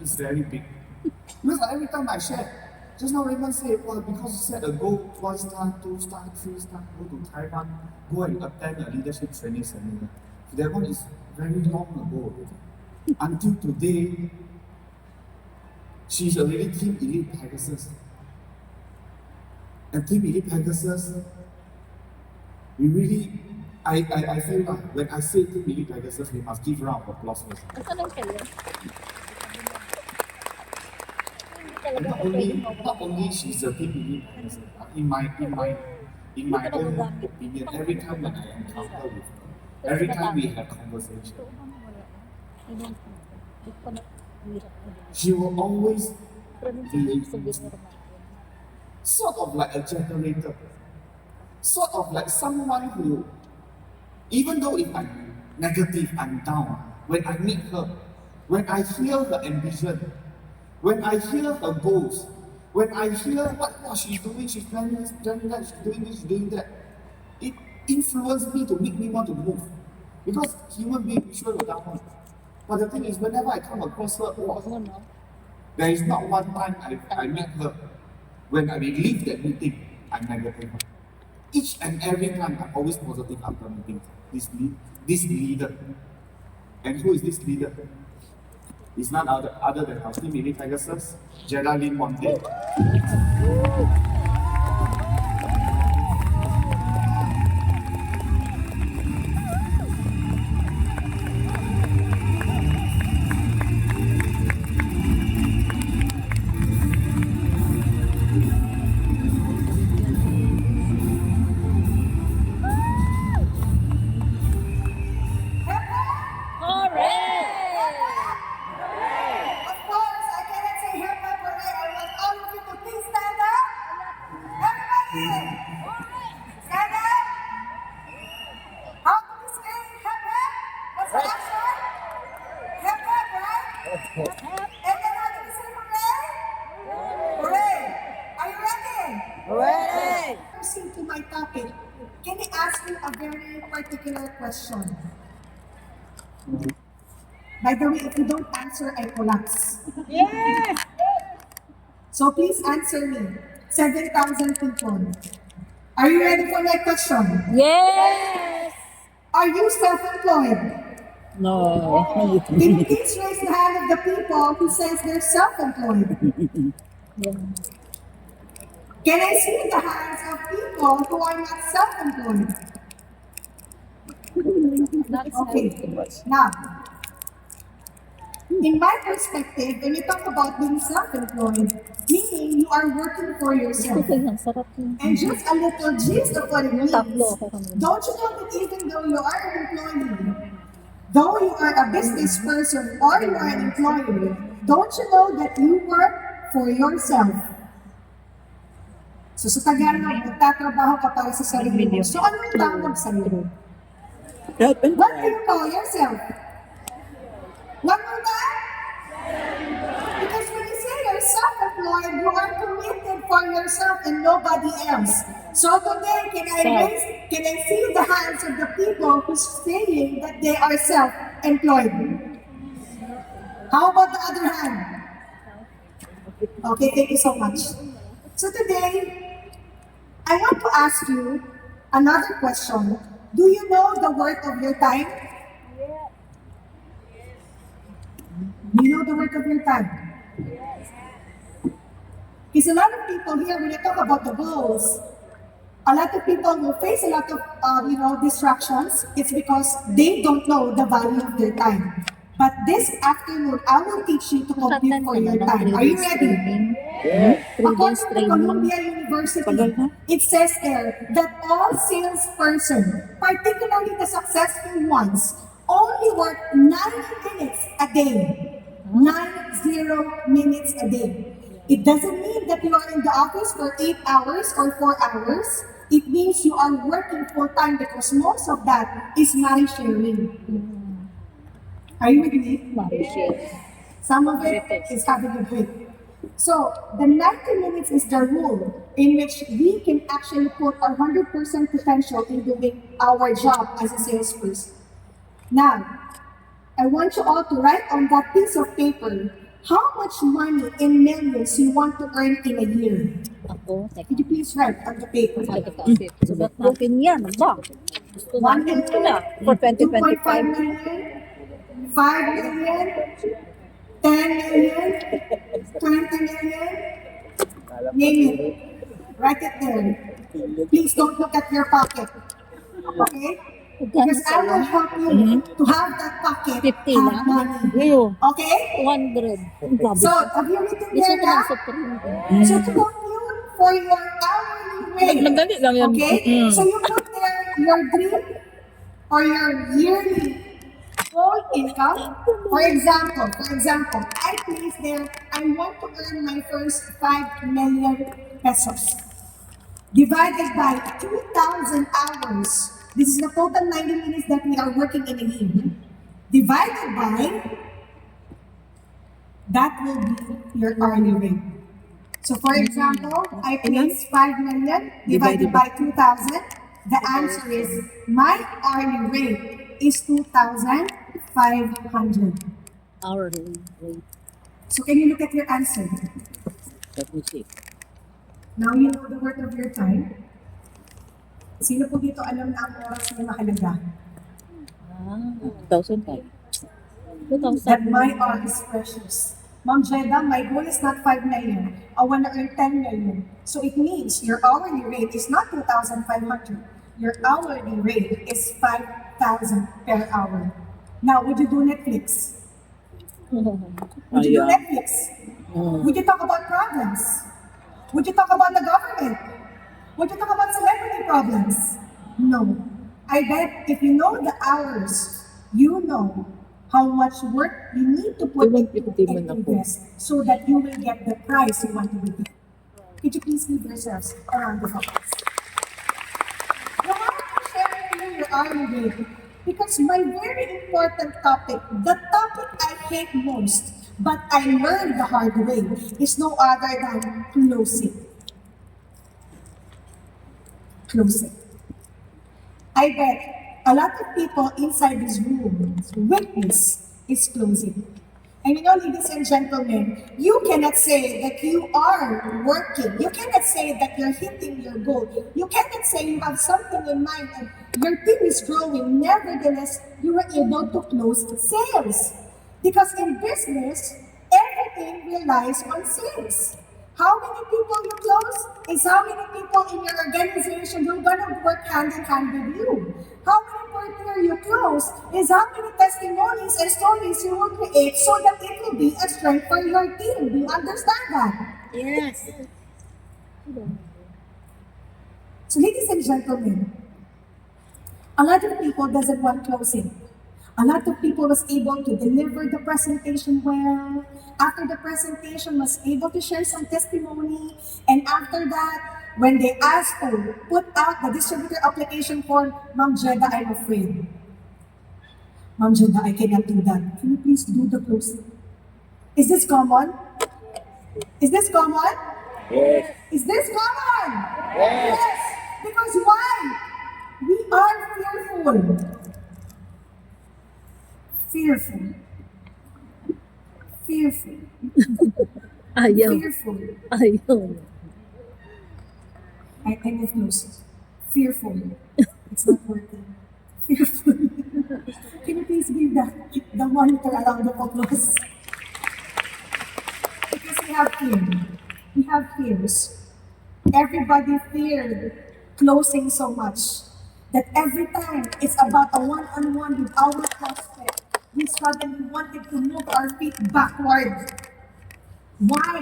is very big. Because every time I share, just now Raymond said, well, because you set a goal, 1 star, 2 star, 3 star, go to Taiwan, go and attend a leadership training seminar. That one is very long ago already. Until today, she's already Team Elite Pegasus. And Team Elite Pegasus, we really, I feel like when I say Team Elite Pegasus, we must give round of applause first. And not only she's a Team Elite Pegasus, in my own opinion, every time when I encounter with her, every time we have conversation, she will always be sort of like a generator, sort of like someone who, even though if I'm negative, I'm down, when I meet her, when I hear her ambition, when I hear her goals, when I hear what she's doing, she's planning this, planning that, she's doing this, she's doing that, it influences me to make me want to move. Because human beings sure will down. But the thing is, whenever I come across her, there is not one time I meet her, when I leave that meeting, I'm negative. Each and every time, I'm always positive after meeting this leader. And who is this leader? It's none other than our Team Elite Pegasus, Geraldine Monte. To my topic, can I ask you a very particular question? By the way, if you don't answer, I collapse. Yes! So please answer me. 7,000 people. Are you ready for my question? Yes! Are you self-employed? No. Can you please raise the hand of the people who says they're self-employed? Can I see the hands of people who are not self-employed? Okay, now, in my perspective, when you talk about being self-employed, meaning you are working for yourself. And just a little gist of what it means, don't you know that even though you are an employee, though you are a business person or you are an employee, don't you know that you work for yourself? So sa Tagalog, nagtatrabaho ka para sa sarili mo. So ano yung tawag sa'yo? What do you call yourself? One more time? Because when you say you're self-employed, you are committed for yourself and nobody else. So today, can I see the hands of the people who's saying that they are self-employed? How about the other hand? Okay, thank you so much. So today, I want to ask you another question. Do you know the worth of your time? Do you know the worth of your time? Because a lot of people here, when I talk about the goals, a lot of people will face a lot of distractions. It's because they don't know the value of their time. But this afternoon, I will teach you to compete for your time. Are you ready? According to Columbia University, it says there that all salespersons, particularly the successful ones, only work 90 minutes a day. 90 minutes a day. It doesn't mean that you are in the office for 8 hours or 4 hours. It means you are working full time because most of that is money sharing. Are you with me? Some of it is having a break. So the 90 minutes is the rule in which we can actually put 100% potential in doing our job as a salesperson. Now, I want you all to write on that piece of paper how much money in millions you want to earn in a year? Ako, Could you please write on the paper? sulat natin yan. Ba? Gusto 1 natin million, pala for 2.5 2025. million, 5 million, 10 million, 20 million, name it. Write it there. Please don't look at your pocket. Okay? Because I will help you to have that pocket 50 have lang? money. Ngayon, Okay? 200. Ang grabe. So, have you written Gusto there ko na? ng Supreme. So, to compute for your hourly rate. Madali lang yan. Okay? So, you put there your dream or your yearly whole income. For example, I place there, I want to earn my first 5 million pesos. Divided by 2,000 hours. This is the total 90 minutes that we are working in a year. Divided by, that will be your hourly rate. So for example, I place 5 million divided by 2,000. The answer is, my hourly rate is 2,500. Hourly rate. So can you look at your answer? Let me see. Now you know the worth of your time. Sino po dito alam na ang oras niya mahalaga? 2,005. That 2,000. my hour is precious. Ma'am Jeda, my goal is not 5 million. I want to earn 10 million. So it means your hourly rate is not 2,500. Your hourly rate is 5,000 per hour. Now, would you do Netflix? Would you do Netflix? Would you talk about problems? Would you talk about the government? Would you talk about celebrity problems? No. I bet if you know the hours, you know how much work you need to put into and invest so that you will get the prize you want to be. Could you please give yourselves a round of applause? Now, why am I sharing with you your hourly rate? Because my very important topic, the topic I hate most, but I learned the hard way, is no other than closing. Closing. I bet a lot of people inside this room witness is closing. And you know, ladies and gentlemen, you cannot say that you are working. You cannot say that you're hitting your goal. You cannot say you have something in mind and your team is growing. Nevertheless, you were able to close sales. Because in business, everything relies on sales. How many people you close is how many people in your organization who are going to work hand in hand with you. How many partner you close is how many testimonies and stories you will create so that it will be a strength for your team. Do you understand that? Yes. So ladies and gentlemen, a lot of people doesn't want closing. A lot of people was able to deliver the presentation well. After the presentation, was able to share some testimony. And after that, when they asked to put out the distributor application form, Ma'am Jeda, I'm afraid. Ma'am Jeda, I cannot do that. Can you please do the closing? Is this common? Is this common? Yes. Is this common? Yes. Because why? We are fearful. Fearful. Fearful. Ayaw. Fearful. Ayaw. I will close. Fearful. It's not working. Fearful. Can you please give the monitor a round of applause? Because we have fear. We have fears. Everybody feared closing so much that every time it's about a one-on-one with our prospect, we suddenly wanted to move our feet backward. Why?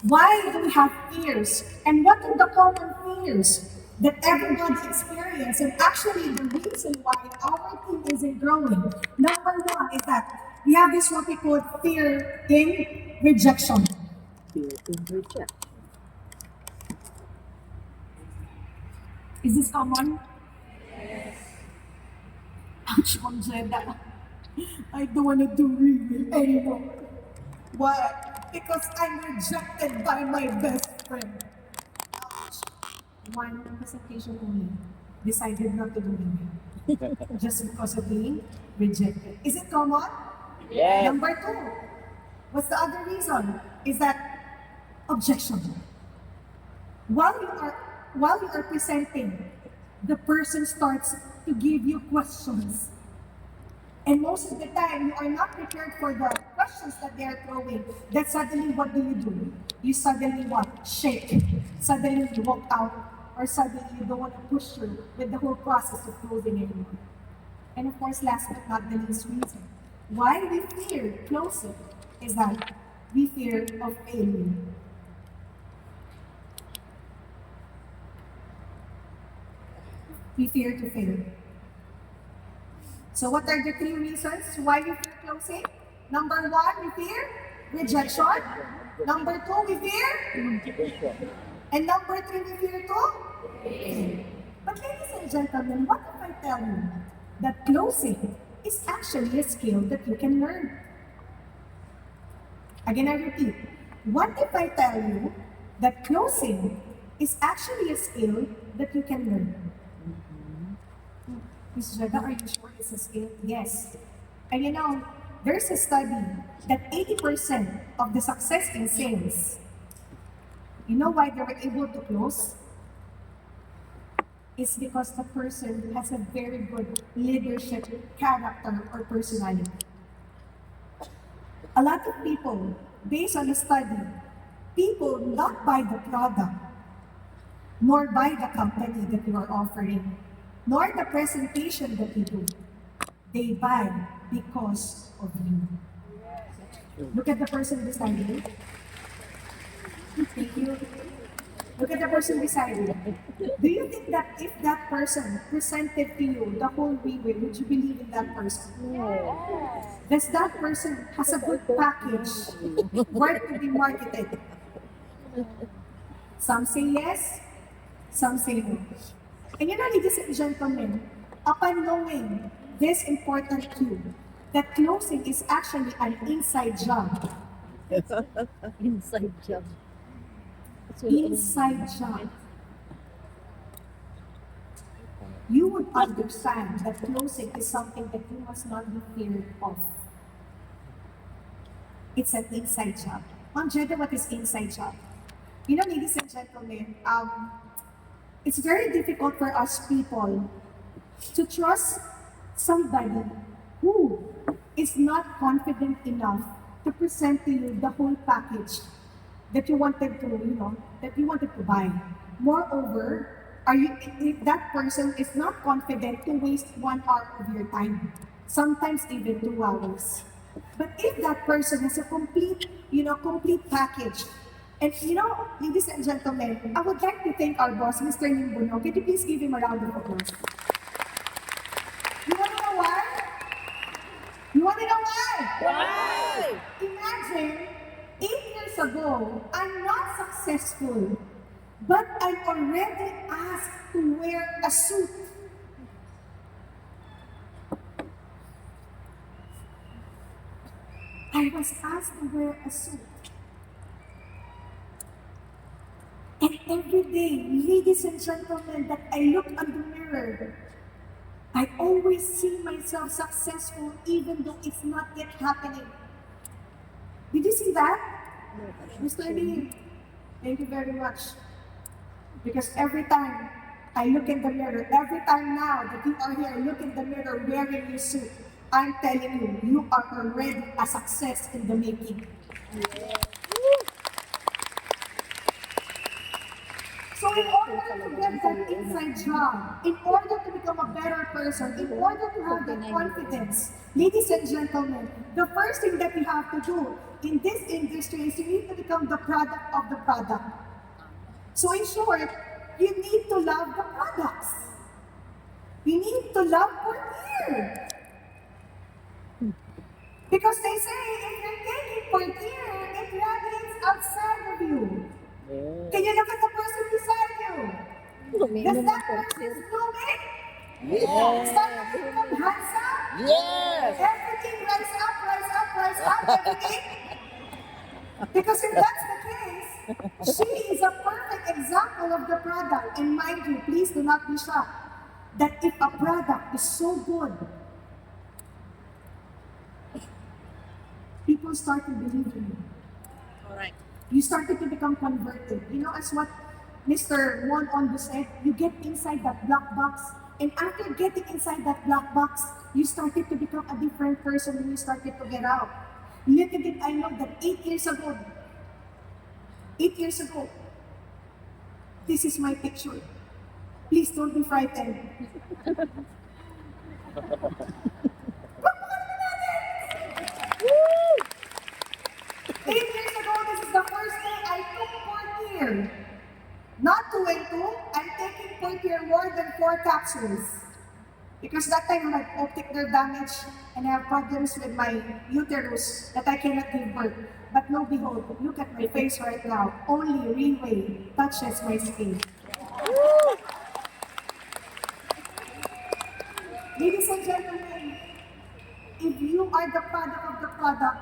Why do we have fears? And what are the common fears that everybody experiences? And actually, the reason why our team isn't growing, number one is that we have this what we call fear in rejection. Fear in rejection. Is this common? Ouch, Ma'am Jeda. I don't want to do Riway anymore. Why? Because I'm rejected by my best friend. Ouch. One presentation only decided not to do Riway. Just because of being rejected. Is it common? Yes. Number two. What's the other reason? Is that objection. While you are presenting, the person starts to give you questions. And most of the time, you are not prepared for the questions that they are throwing. Then suddenly, what do? You suddenly what? Shake. Suddenly, you walk out. Or suddenly, you don't want to push through with the whole process of closing anymore. And of course, last but not the least reason, why we fear closing is that we fear of failure. We fear to fail. So what are the three reasons why we fear closing? Number one, we fear rejection. Number two, we fear. And number three, we fear to. But ladies and gentlemen, what if I tell you that closing is actually a skill that you can learn? Again, I repeat. What if I tell you that closing is actually a skill that you can learn? Ms. Jada, are you sure it's a skill? Yes. And you know, there's a study that 80% of the success in sales, you know why they were able to close? It's because the person has a very good leadership character or personality. A lot of people, based on the study, people not buy the product, nor buy the company that you are offering, nor the presentation that you do. They buy because of you. Look at the person beside you. Thank you. Look at the person beside you. Do you think that if that person presented to you the whole Riway, would you believe in that person? Does that person has a good package worth to be marketed? Some say yes, some say no. And you know, ladies and gentlemen, upon knowing this important clue, that closing is actually an inside job. Inside job. Inside job. You would understand that closing is something that you must not be feared of. It's an inside job. Ma'am Jeda, what is inside job? You know, ladies and gentlemen, it's very difficult for us people to trust somebody who is not confident enough to present to you the whole package that you wanted to, that you wanted to buy. Moreover, if that person is not confident to waste 1 hour of your time, sometimes even 2 hours. But if that person has a complete package, and ladies and gentlemen, I would like to thank our boss, Mr. Nimbuno. Can you please give him a round of applause? You want to know why? You want to know why? Why? Imagine, 8 years ago, I'm not successful, but I'm already asked to wear a suit. I was asked to wear a suit. And every day, ladies and gentlemen, that I look on the mirror, I always see myself successful even though it's not yet happening. Did you see that? Mr. Lee, thank you very much. Because every time I look in the mirror, every time now that you are here, look in the mirror wearing your suit, I'm telling you, you are already a success in the making. So in order to get that inside job, in order to become a better person, in order to have that confidence, ladies and gentlemen, the first thing that you have to do in this industry is you need to become the product of the product. So in short, you need to love the products. You need to love Portier. Because they say, if you're taking Portier, it radiates outside of you. Can you look at the person beside you? Does that person blooming? Yes. Suddenly become handsome? Yes. Everything rise up, everything? Because if that's the case, she is a perfect example of the product. And mind you, please do not be shocked that if a product is so good, people people started believing you. Correct. You started to become converted. You know, as what Mr. Juan Ondo said, you get inside that black box, and after getting inside that black box, you started to become a different person when you started to get out. Little did I know that 8 years ago, this is my picture. Please don't be frightened. 8 years ago, this is the first day I took fourth year. Not 2 and 2, I'm taking fourth year more than 4 capsules. Because that time I had optic nerve damage and I have problems with my uterus that I cannot give birth. But lo behold, look at my face right now. Only Riway touches my skin. Ladies and gentlemen, if you are the product of the product,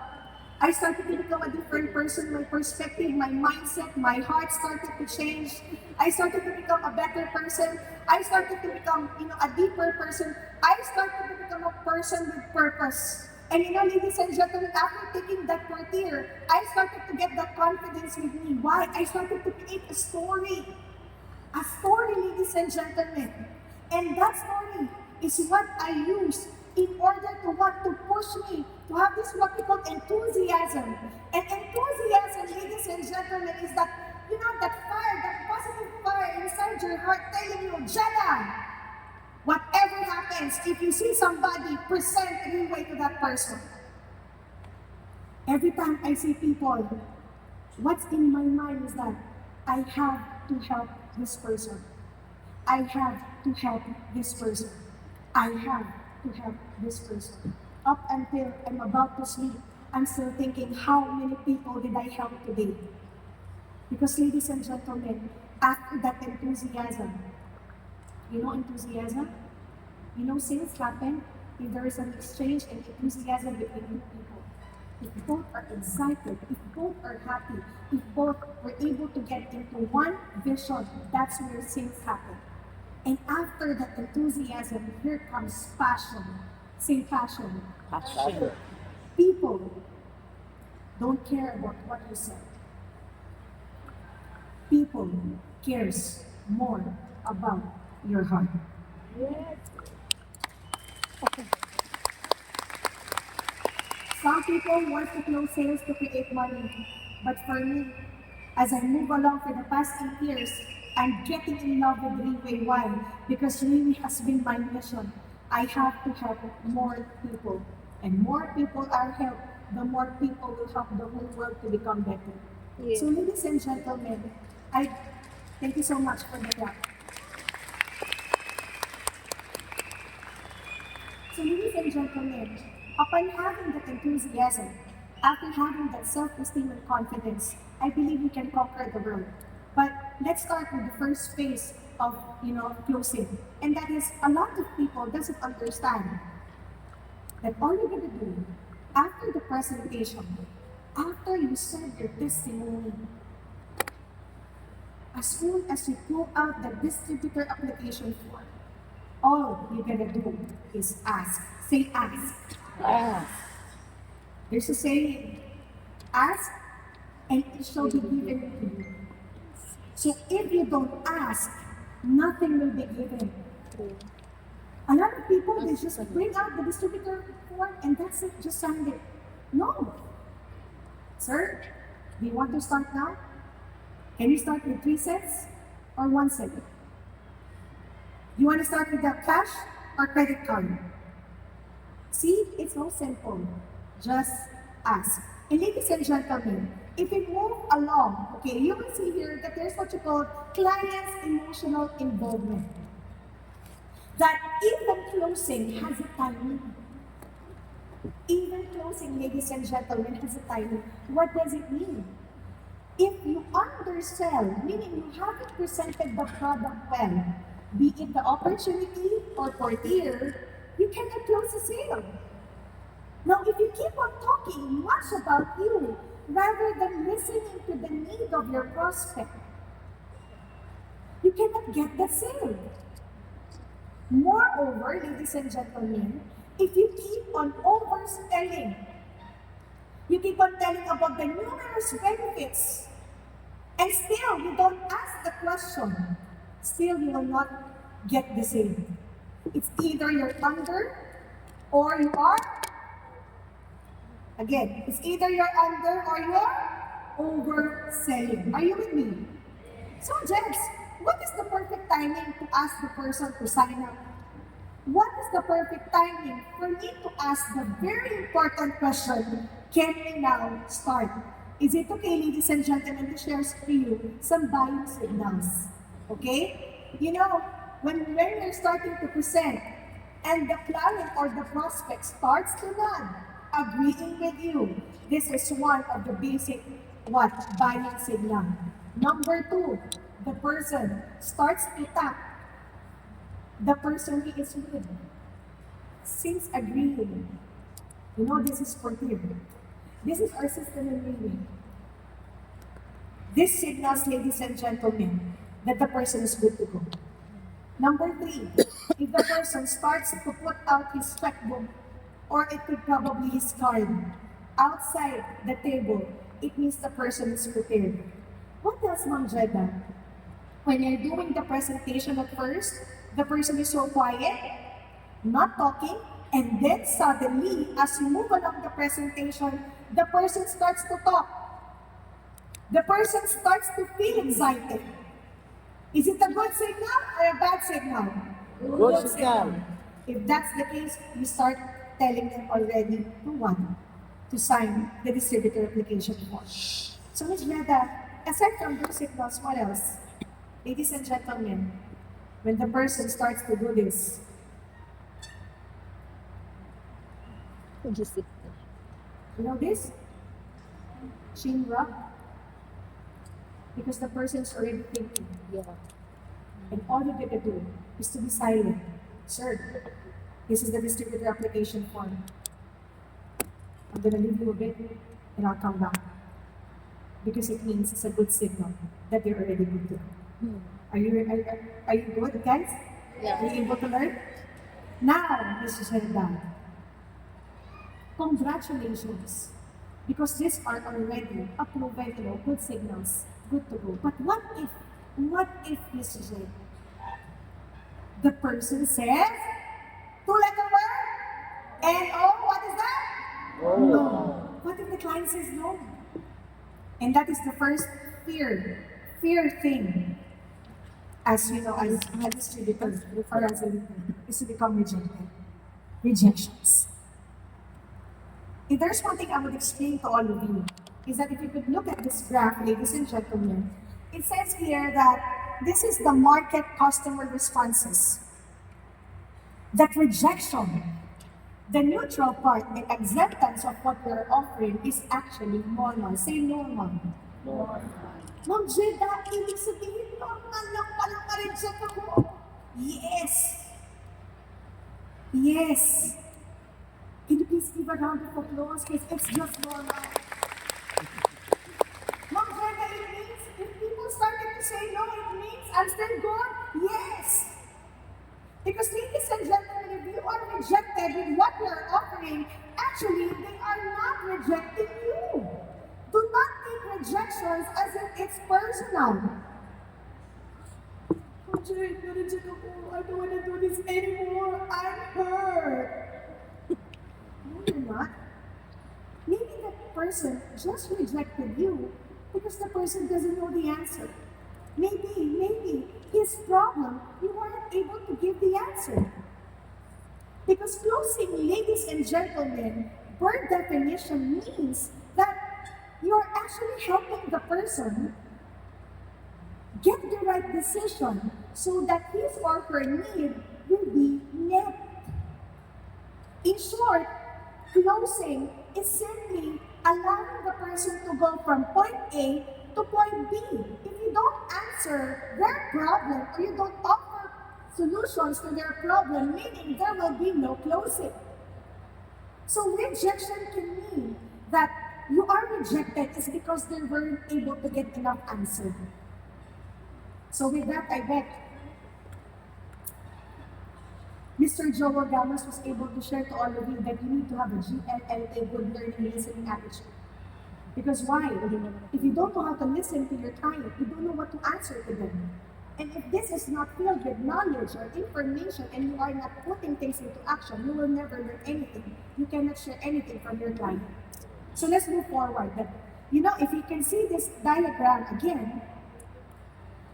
I started to become a different person. My perspective, my mindset, my heart started to change. I started to become a better person. I started to become, a deeper person. I started to become a person with purpose. And ladies and gentlemen, after taking that fourth year, I started to get that confidence with me. Why? I started to create a story. A story, ladies and gentlemen. And that story is what I use in order to want to push me to have this what we call enthusiasm. And enthusiasm, ladies and gentlemen, is that, that fire, that positive fire inside your heart telling you, Jana, whatever happens, if you see somebody, present Riway to that person. Every time I see people, what's in my mind is that I have to help this person. I have to help this person. I have to help this person. Up until I'm about to sleep, I'm still thinking, how many people did I help today? Because ladies and gentlemen, after that enthusiasm, enthusiasm? Sales happen if there is an exchange and enthusiasm between two people. If both are excited, if both are happy, if both were able to get into one vision, that's where sales happen. And after that enthusiasm, here comes passion. Say passion. Passion. People don't care about what you say. People cares more about your heart. Some people want to close sales to create money, but for me, as I move along for the past 8 years, I'm getting in love with Riway. Why? Because Riway has been my mission. I have to help more people. And more people are helped, the more people will help the whole world to become better. Yeah. So ladies and gentlemen, I thank you so much for the clap. So ladies and gentlemen, upon having that enthusiasm, after having that self-esteem and confidence, I believe we can conquer the world. But let's start with the first phase of, closing. And that is, a lot of people doesn't understand that all you're gonna do after the presentation, after you said your testimony, as soon as you pull out the distributor application form, all you're gonna do is ask. Say ask. Yes. There's a saying, ask and it shall be given to you. So if you don't ask, nothing will be given. A lot of people, they just bring out the distributor form and that's it, just sign it. No. Sir, do you want to start now? Can you start with 3 sets or 1 set? You want to start with the cash or credit card? See, it's so simple. Just ask. And ladies and gentlemen, if we move along, okay, you will see here that there's what you call client's emotional involvement. That even closing has a timing. Even closing, ladies and gentlemen, has a timing. What does it mean? If you undersell, meaning you haven't presented the product well, be it the opportunity or portier, you cannot close the sale. Now, if you keep on talking much about you, rather than listening to the need of your prospect, you cannot get the sale. Moreover, ladies and gentlemen, if you keep on overselling, You keep on telling about the numerous benefits, and still you don't ask the question. Still, you will not get the same. It's either you're under or you are, again, it's either you're under or you're overselling. Are you with me? So, Jess, what is the perfect timing to ask the person to sign up? What is the perfect timing for me to ask the very important question, can we now start? Is it okay, ladies and gentlemen, to share to you some buying signals? Okay? You know, when you're starting to present and the client or the prospect starts to nod, agreeing with you, this is one of the basic what? Buying signal. Number two, the person starts to tap the person he is with. Since agreeing, you know this is for him. This is our system in Riway. This signals, ladies and gentlemen, that the person is good to go. Number three, if the person starts to put out his checkbook, or it could probably his card, outside the table, it means the person is prepared. What else, Ma'am Jeda? When you're doing the presentation at first, the person is so quiet, not talking, and then suddenly, as you move along the presentation, the person starts to talk. The person starts to feel excited. Is it a good signal or a bad signal? Good signal. If that's the case, you start telling them already to one, to sign the distributor application form. So, Ms. Reda, aside from those signals, what else? Ladies and gentlemen, when the person starts to do this, Logistic. you know this? Chin rock. Because the person's already thinking. Yeah. And all you gotta do is to be silent. Sir, this is the distributor application form. I'm gonna leave you a bit and I'll come back. Because it means it's a good signal that you're already good to go. Are you good, guys? Yeah. Are you able to learn? Now, Mrs. Herdan, congratulations. Because these are already approved, you know, good signals, good to go. But what if, Mrs. Herdan, the person says, two-letter word, N-O, what is that? No. What if the client says no? And that is the first fear thing, as you know, as a distributor or as a leader, is to become rejected. Rejections. If there's one thing I would explain to all of you, is that if you could look at this graph, ladies and gentlemen, it says here that this is the market customer responses. That rejection, the neutral part and acceptance of what we're offering is actually normal. Say normal. Ma'am Jeda, ibig sabihin, normal lang palang ma-reject ako. Yes. Yes. Can you please give a round of applause? Because it's just normal. Ma'am Jeda, it means if people started to say no, it means I'm still good? Yes. Because ladies and gentlemen, if you are rejected with what you are offering, actually, they are not rejecting you. Do not take rejections as if it's personal. Oh, Jay, na-reject ako. I don't want to do this anymore. I'm hurt. No, you're not. Maybe that person just rejected you because the person doesn't know the answer. Maybe his problem, you weren't able to give the answer. Because closing, ladies and gentlemen, word definition means that you're actually helping the person get the right decision so that his or her need will be met. In short, closing is simply allowing the person to go from point A to point B. If you don't answer their problem or you don't offer solutions to their problem, meaning there will be no closing. So rejection can mean that you are rejected is because they weren't able to get enough answer. So with that, I bet Mr. Joel Gamos was able to share to all of you that you need to have a GLLA, good learning listening attitude. Because why? If you don't know how to listen to your client, you don't know what to answer to them. And if this is not filled with knowledge or information and you are not putting things into action, you will never learn anything. You cannot share anything from your client. So let's move forward. If you can see this diagram again,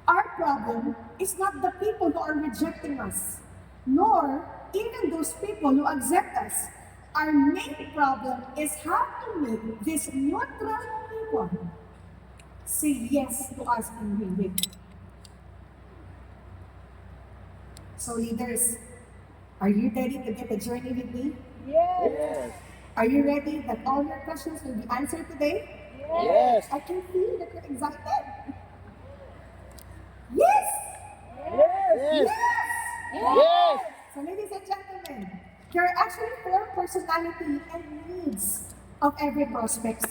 our problem is not the people who are rejecting us, nor even those people who accept us. Our main problem is how to make these neutral people say yes to us in Riway. So leaders, are you ready to get a journey with me? Yes. Are you ready that all your questions will be answered today? Yes. I can feel that you're excited. Yes! Yes. Yes. So ladies and gentlemen, there are actually 4 personality and needs of every prospect.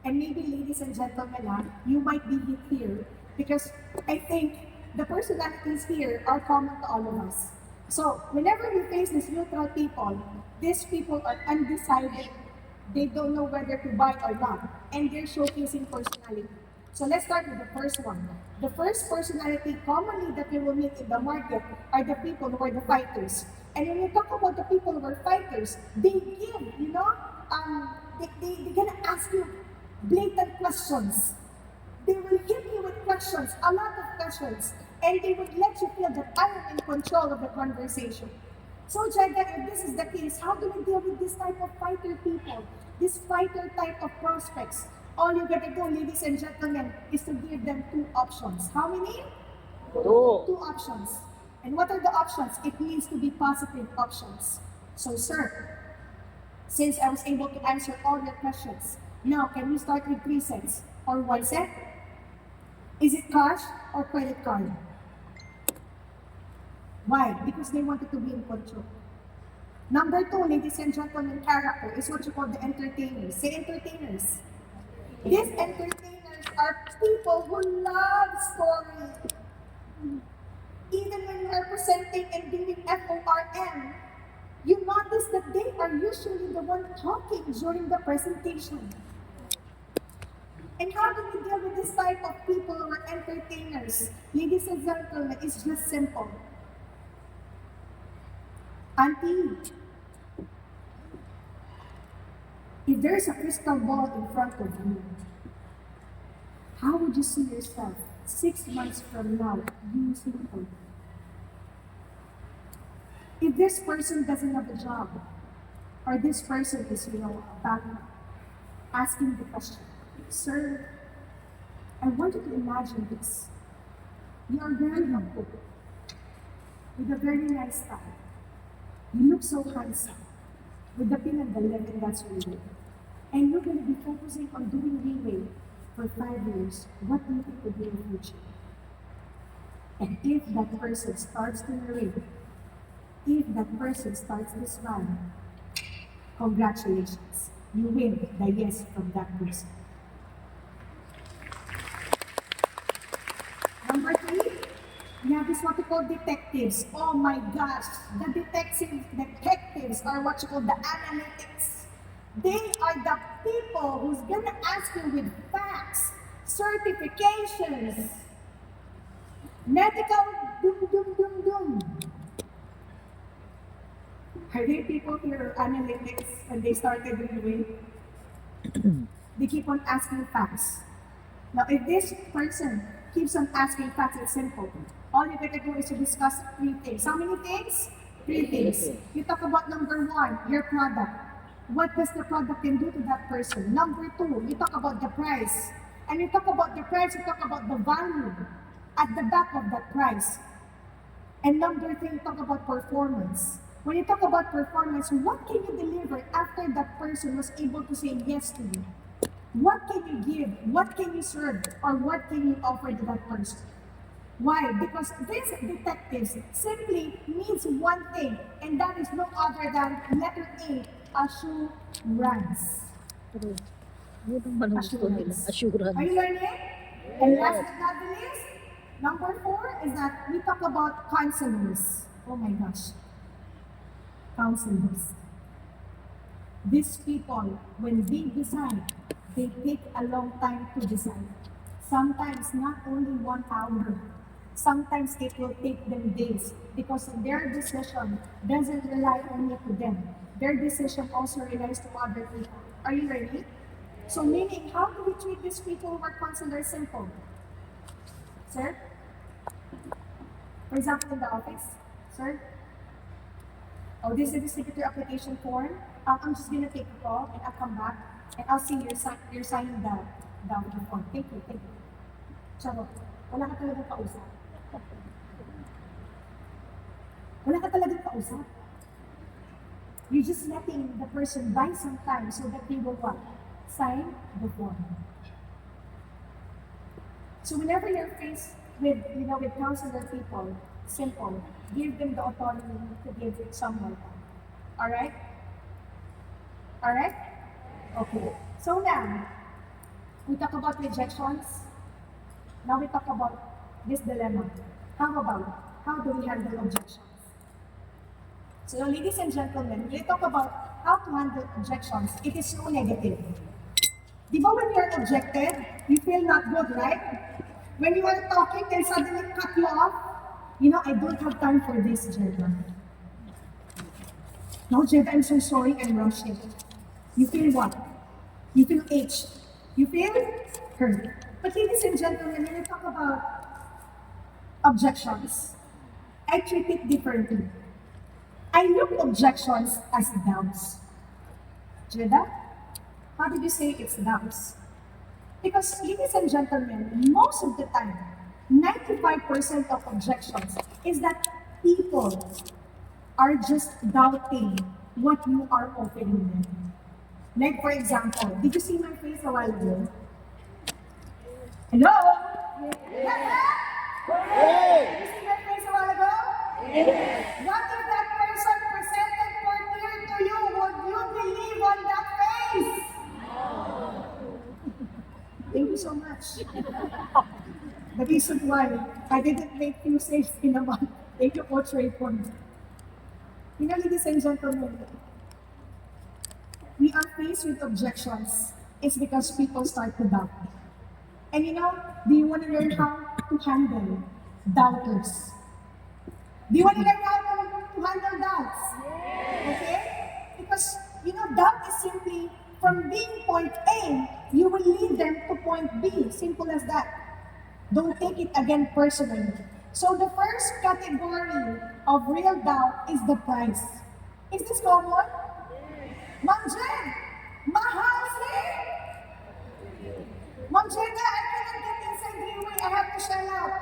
And maybe ladies and gentlemen, you might be hit here because I think the personalities here are common to all of us. So whenever you face these neutral people, these people are undecided. They don't know whether to buy or not, and they're showcasing personality. So let's start with the first one. The first personality commonly that we will meet in the market are the people who are the fighters. And when we talk about the people who are fighters, they give, they're gonna ask you blatant questions. They will hit you with questions, a lot of questions, and they would let you feel that I am in control of the conversation. So, Jada, if this is the case, how do we deal with this type of fighter people, this fighter type of prospects? All you gotta do, ladies and gentlemen, is to give them 2 options. How many? 2 options. And what are the options? It needs to be positive options. So, sir, since I was able to answer all your questions, now can we start with 3 cents or 1 cent? Is it cash or credit card? Why? Because they wanted to be in control. Number 2, ladies and gentlemen, character is what you call the entertainers. Say entertainers. These entertainers are people who love story. Even when you are presenting and doing FORM, you notice that they are usually the one talking during the presentation. And how do we deal with this type of people who are entertainers? Ladies and gentlemen, it's just simple. Auntie, if there's a crystal ball in front of you, how would you see yourself 6 months from now using it? If this person doesn't have a job, or this person is, back asking the question, sir, I want you to imagine this. You are wearing a coat with a very nice tie. You look so handsome with the pin and the leg, and that's Riway. And you're going to be focusing on doing Riway for 5 years. What do you think will be your future? And if that person starts to narrate, if that person starts to smile, congratulations. You win the yes from that person. Number 3, we have this what we call detectives. Oh my gosh, the detectives are what you call the analytics. They are the people who's gonna ask you with facts, certifications, medical doom. Are there people here analytics and they started Riway? They keep on asking facts. Now, if this person keeps on asking facts, it's simple. All you gotta do is to discuss 3 things. How many things? 3 things. You talk about number 1, your product. What does the product can do to that person? Number 2, you talk about the price. And you talk about the price, you talk about the value at the back of that price. And number 3, you talk about performance. When you talk about performance, what can you deliver after that person was able to say yes to you? What can you give? What can you serve? Or what can you offer to that person? Why? Because these detectives simply means one thing, and that is no other than letter A, assurance. Yun ang man ang gusto nila. Assurance. Are you learning? And last but not the least, number 4 is that we talk about counselors. oh my gosh, counselors. These people, when they decide, they take a long time to decide. Sometimes not only 1 hour, sometimes it will take them days because their decision doesn't rely only to them. Their decision also relies to other people. Are you ready? So meaning, how do we treat these people who are considered simple? Sir? For example, in the office, sir? Oh, this is the secretary application form. I'm just gonna take a call and I'll come back and I'll see you're signing the form. Thank you, thank you. Charot, wala ka talagang kausap. Wala ka talagang kausap. You're just letting the person buy some time so that they will what? Sign the form. So whenever you're faced with, with counselor people, simple, give them the autonomy to give it some more time. Alright? Alright? Okay. So now, we talk about rejections. Now we talk about this dilemma. How do we handle objections? So ladies and gentlemen, when we talk about how to handle objections, it is so negative. Di ba when you're objected, you feel not good, right? When you are talking, they suddenly cut you off. I don't have time for this, Jeda. No, Jeda, I'm so sorry, I'm rushing. You feel what? You feel aged. You feel hurt. But ladies and gentlemen, when we talk about objections, I treat it differently. I look objections as doubts. Jeda, how did you say it's doubts? Because ladies and gentlemen, most of the time, 95% of objections is that people are just doubting what you are offering them. Like for example, did you see my face a while ago? Hello? Yes. Did you see my face a while ago? What if that person presented for tear to you? Would you believe on that face? Thank you so much. The reason why I didn't make you safe in a month. Thank you, Coach Rayford. Ladies and gentlemen, we are faced with objections. It's because people start to doubt. And do you want to learn how to handle doubters? Do you want to learn how to handle doubts? Okay? Because, doubt is simply from being point A, you will lead them to point B. Simple as that. Don't take it again personally. So the first category of real doubt is the price. Is this common? Ma'am Jen, mahal si! Ma'am Jen, I cannot get inside Riway. I have to shell out.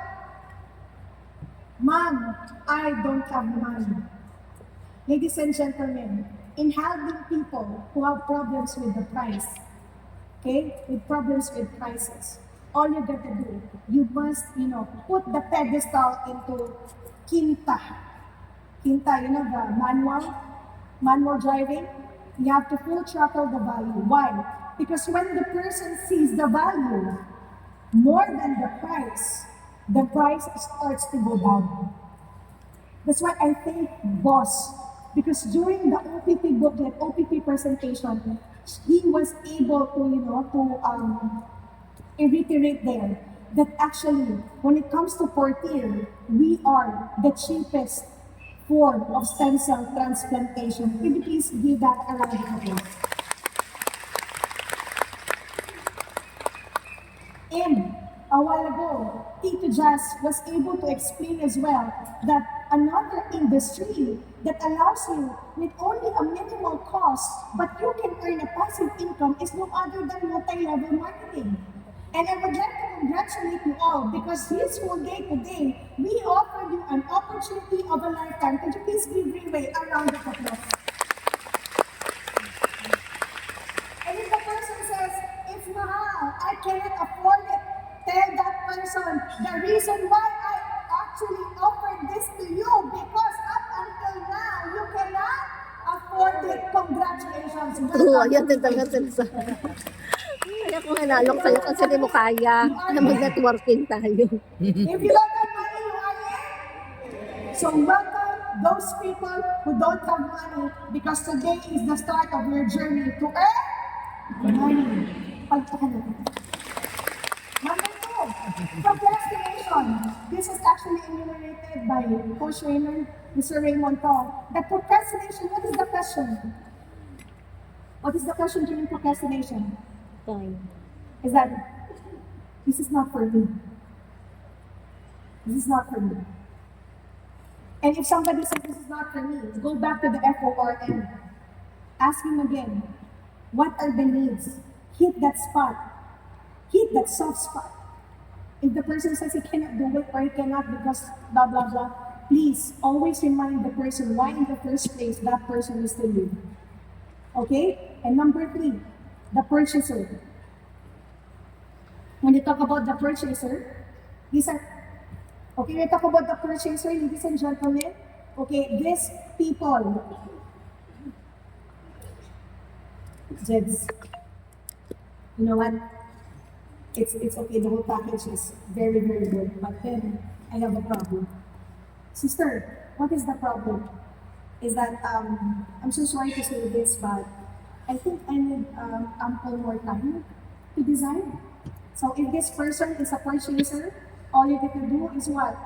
Ma'am, I don't have money. Ladies and gentlemen, in handling people who have problems with the price, okay, with problems with prices, all you got to do, you must, put the pedestal into quinta. Quinta, the manual driving. You have to full throttle the value. Why? Because when the person sees the value more than the price starts to go down. That's why I thank boss, because during the OPP booklet, OPP presentation, he was able to reiterate there that actually, when it comes to portier, we are the cheapest form of stem cell transplantation. Could you please give that a round of applause? And a while ago, Tito Jazz was able to explain as well that another industry that allows you with only a minimal cost, but you can earn a passive income is no other than multi-level marketing. And I would like to congratulate you all because this whole day today, we offered you an opportunity of a lifetime. Could you please give Riway a round of applause? And if the person says, it's mahal, I cannot afford it, tell that person the reason why I actually offered this to you because up until now, you cannot afford it. Congratulations. Oo, yan din talaga sila. Kaya kung hinalok sa'yo kasi di mo kaya na mag-networking tayo. If you don't have money, you are in. So welcome those people who don't have money because today is the start of your journey to earn money. Pagpakan natin. Number two, procrastination. This is actually enumerated by Coach Raymond, Mr. Raymond Tong. That procrastination, what is the question? What is the question during procrastination? Time. Is that, this is not for me. This is not for me. And if somebody says this is not for me, go back to the FORM. Ask him again, what are the needs? Hit that spot. Hit that soft spot. If the person says he cannot do it or he cannot because blah, blah, blah, please always remind the person why in the first place that person is still living. Okay? And number three, the purchaser. When you talk about the purchaser, these are, okay, when you talk about the purchaser, ladies and gentlemen, okay, these people, Jeds, you know what? It's okay, the whole package is very, very good, but then I have a problem. Sister, what is the problem? Is that, I'm so sorry to say this, but I think I need ample more time to design. So if this person is a purchaser, all you get to do is what?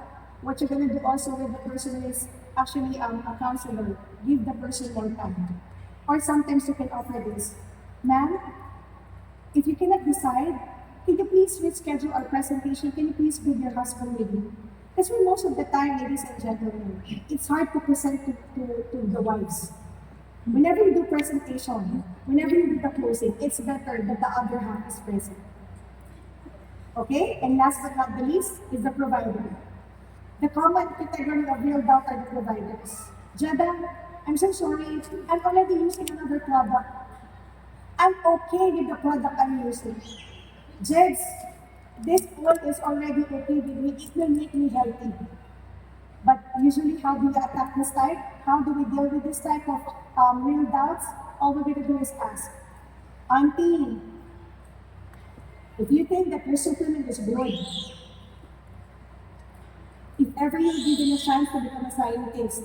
What you're gonna do also with the person is actually a counselor. Give the person more time. Or sometimes you can offer this. Ma'am, if you cannot decide, can you please reschedule our presentation? Can you please bring your husband with you? Because most of the time, ladies and gentlemen, it's hard to present to the wives. Whenever you do presentation, whenever you do the closing, it's better that the other half is present. Okay? And last but not the least is the provider. The common category of real doubt are the providers. Jada, I'm so sorry, I'm already using another product. I'm okay with the product I'm using. Jeds, this one is already okay with me, it will make me healthy. But usually, how do we attack this type? How do we deal with this type of real doubts? All we're going to do is ask, Auntie, if you think that your supplement is good, if ever you're given a chance to become a scientist,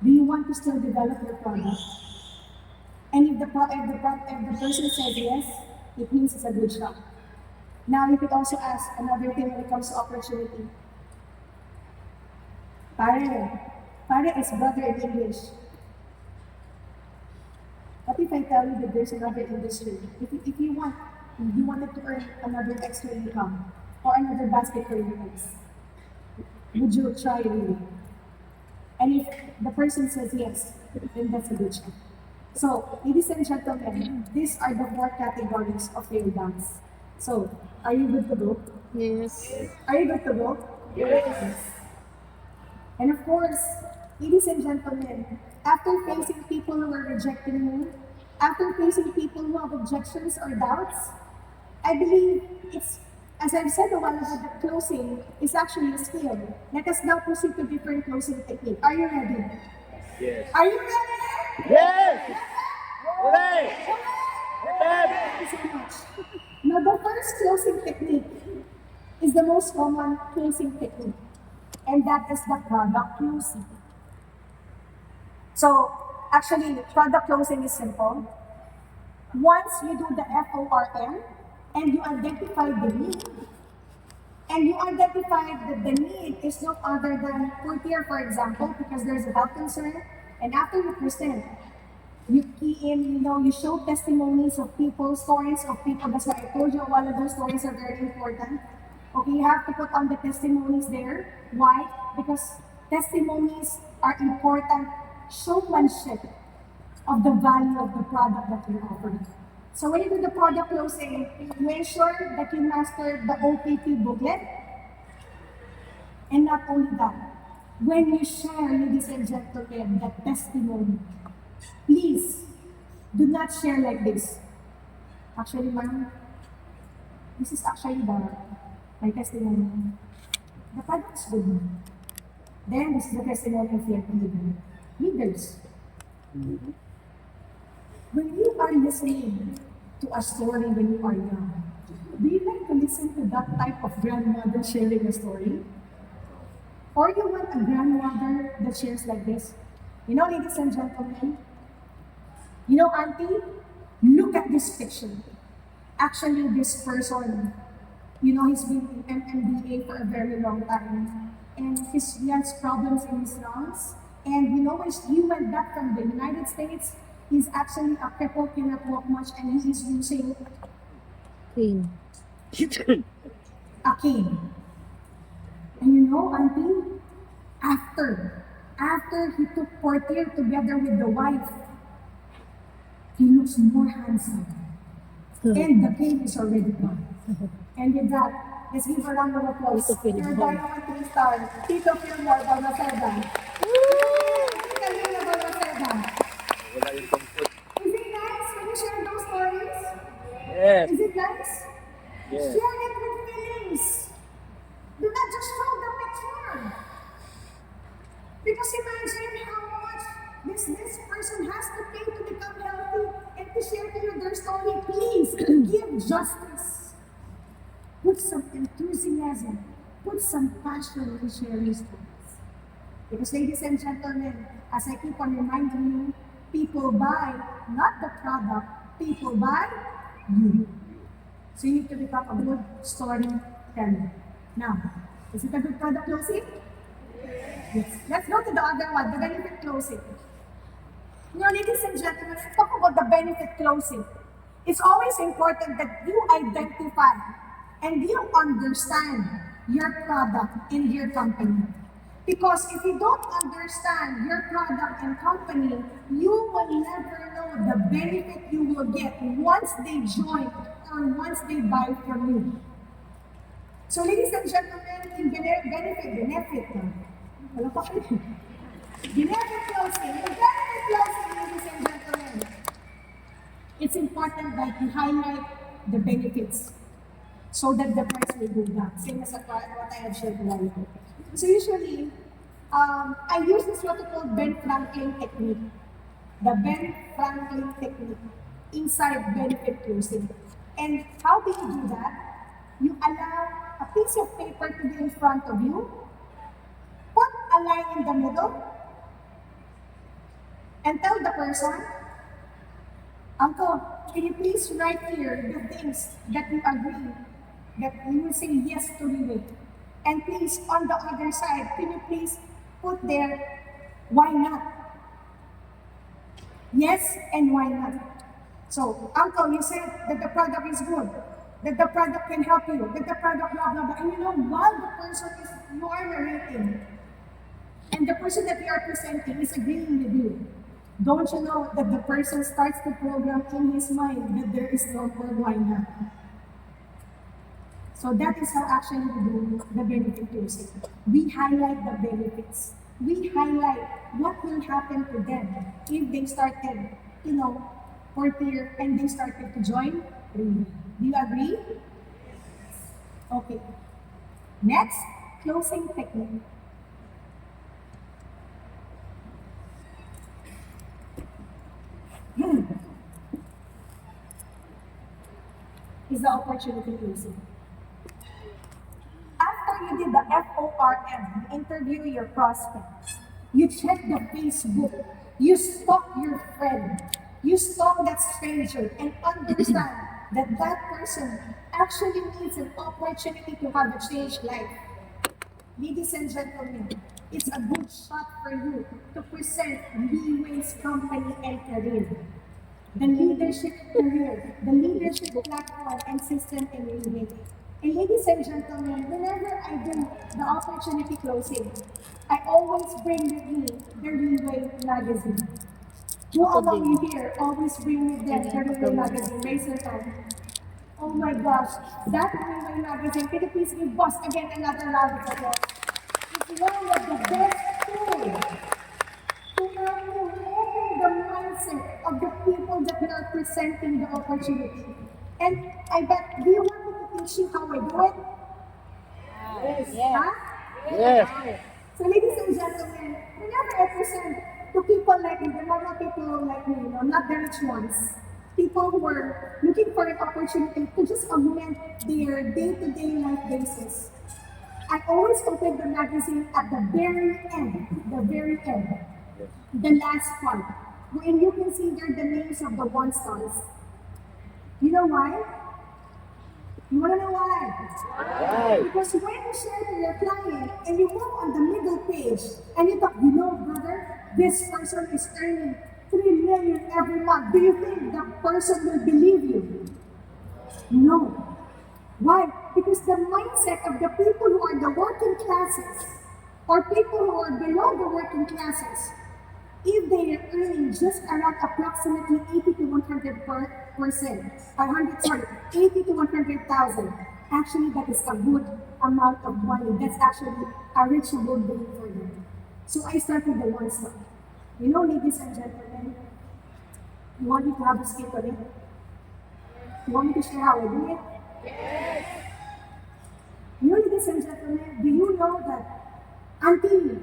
do you want to still develop your product? And if the person says yes, it means it's a good shot. Now you could also ask another thing when it comes to opportunity. Pare is brother in English. What if I tell you that there's another industry? If you wanted to earn another extra income or another basket for your eggs, would you try really? And if the person says yes, then that's a good shot. So, ladies and gentlemen, these are the four categories of fail dance. So, are you good to go? Yes. Are you good to go? Yes. And of course, ladies and gentlemen, after facing people who are rejecting you, after facing people who have objections or doubts, I believe it's, as I've said a while ago, that closing is actually a skill. Let us now proceed to different closing technique. Are you ready? Yes. Are you ready? Yes! Hooray! Thank you so much. Now, the first closing technique is the most common closing technique, and that is the product closing. So, actually, product closing is simple. Once you do the FORM and you identify the need, and you identify that the need is no other than portier, for example, because there's a health concern, and after you present, you key in, you show testimonies of people, stories of people. That's why I told you a while ago, stories are very important. Okay, you have to put on the testimonies there. Why? Because testimonies are important showmanship of the value of the product that you're offering. So when you do the product closing, you ensure that you master the OPT booklet. And not only that, when you share, ladies and gentlemen, the testimony, please do not share like this. Actually, ma'am, this is actually my testimony. The product is good. Then this is the testimony of your leaders. When you are listening to a story when you are young, do you like to listen to that type of grandmother sharing a story? Or you want a grandmother that shares like this. You know, ladies and gentlemen, you know, auntie, look at this picture. Actually, this person, you know, he's been in MMDA for a very long time. And he has problems in his lungs. And you know, when he went back from the United States, he's actually a cripple, cannot walk much, and he is using Queen. a cane. And you know, auntie, after he took Portier together with the wife, he looks more handsome. And the cane is already gone. And with that, let's give a round of applause Tito to our Fillmore. Dynamite 3-star, Tito Fillmore Balmaceda. Tito Fillmore Balmaceda. Wala yung comfort. Is it nice when you share those stories? Yes. Is it nice? Yes. Share it with feelings. Do not just show the picture. Because imagine how much this person has to pay to become healthy and to share to you their story. Please give justice. Put some enthusiasm. Put some passion in sharing stories. Because ladies and gentlemen, as I keep on reminding you, people buy not the product, people buy you. So you need to become a good storyteller. Now, is it a good product closing? Yes. Let's go to the other one, the benefit closing. Now, ladies and gentlemen, let's talk about the benefit closing. It's always important that you identify and you understand your product and your company. Because if you don't understand your product and company, you will never know the benefit you will get once they join or once they buy from you. So ladies and gentlemen, in benefit, wala pa kayo. Benefit closing, ladies and gentlemen, it's important that you highlight the benefits so that the price will go down. Same as what I have shared a while ago. So usually, I use this what we call Ben Franklin technique. The Ben Franklin technique inside benefit closing. And how do you do that? You allow a piece of paper to be in front of you, put a line in the middle, and tell the person, Uncle, can you please write here the things that you agree, that you will say yes to Riway? And please, on the other side, can you please put there, why not? Yes and why not? So, Uncle, you said that the product is good, that the product can help you, that the product blah blah blah. And you know, while the person is, you are narrating, and the person that you are presenting is agreeing with you, don't you know that the person starts to program in his mind that there is no more why not? So that is how actually we do the benefit closing. We highlight the benefits. We highlight what will happen to them if they started, you know, fourth year and they started to join Riway. Do you agree? Okay. Next, closing technique. Is the opportunity closing. After you did the FORM, you interview your prospect, you check the Facebook, you stalk your friend, you stalk that stranger and understand that that person actually needs an opportunity to have a changed life. Ladies and gentlemen, it's a good shot for you to present Riway's company and career. The leadership career, the leadership platform and system in Riway. And ladies and gentlemen, whenever I do the opportunity closing, I always bring with me the Riway magazine. Who among you here always bring with them the Riway magazine? Raise your hand. Oh my gosh, that Riway magazine, can you please give boss again another round of applause? It's one of the best tools to help you open the mindset of the people that we are presenting the opportunity. And I bet, do you want me to teach you how I do it? Yes. Huh? Yes. So ladies and gentlemen, whenever I present to people like me, the normal people like me, you know, not the rich ones, people who are looking for an opportunity to just augment their day-to-day life basis, I always open the magazine at the very end, Yes. the last part, wherein you can see there the names of the one stars. You know why? You wanna know why? Right. Because when you share to your client and you go on the middle page and you talk, you know, brother, this person is earning 3 million every month. Do you think that person will believe you? No. Why? Because the mindset of the people who are the working classes or people who are below the working classes, if they are earning just around approximately 80 to 100%, 80 to 100,000, actually that is a good amount of money. That's actually a reachable goal for them. So I started the one stop. You know, ladies and gentlemen, you want me to have a skip on it? You want me to share how I do it? You know, ladies and gentlemen, do you know that, Auntie,